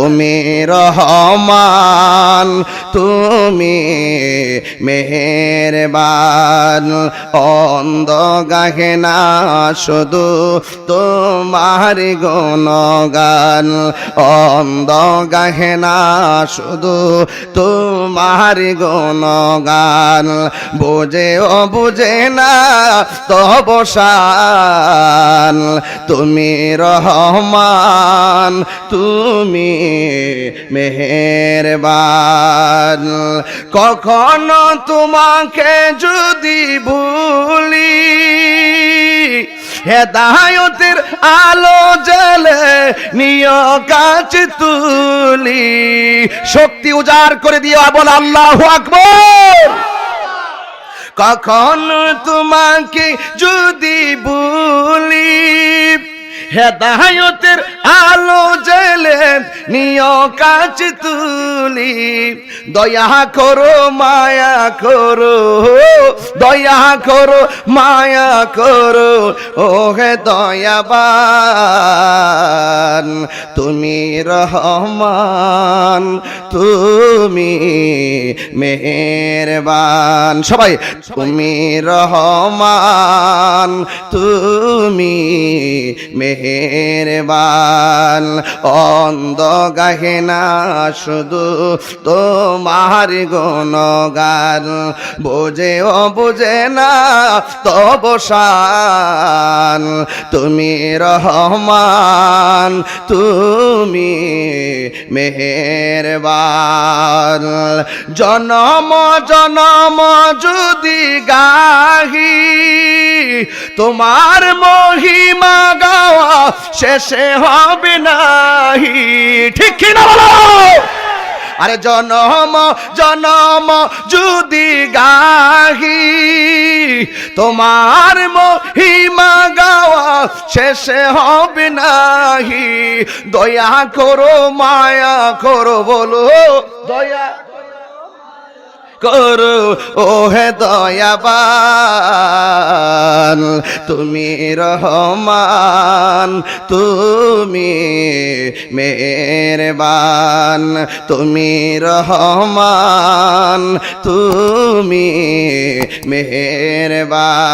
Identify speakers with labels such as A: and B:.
A: তুমি রহমান তুমি মেহেরবান অন্ধ গাহে না শুধু তোমার গুণগান অন্ধ গাহে না শুধু তোমার গুণগান বুঝে ও বুঝে না তব শান তুমি রহমান তুমি মেহেরবান কখনো তোমাকে যদি ভুলি হেদায়েতের আলো জ্বলে নিয় কাছে তুলি শক্তি উজাড় করে দিও বল আল্লাহু আকবার কখনো তোমাকে যদি ভুলি হেদায়েতের আলো জ্বলে নিয় কাছে তুলি দয়া করো মায়া করো দয়া করো মায়া করো ও হে দয়াবান তুমি রহমান তুমি মেহেরবান সবাই তুমি রহমান তুমি মেহেরবান অন্ধ গাহে না শুধু তোমার গুণগান বোঝে ও বোঝে না তব শান তুমি রহমান তুমি মেহেরবান জনম জনম যদি গাহি তোমার মহিমা গাওয়া শেষে হবে নাহি ঠিক কি না বলো আরে জনম জনম যদি গাহি তোমার মহিমা গাওয়া শেষে হবে নাহি দয়া করো মায়া করো বলো দয়া করো ও হে দয়াবান তুমি রহমান তুমি মেহেরবান তুমি রহমান তুমি মেহেরবান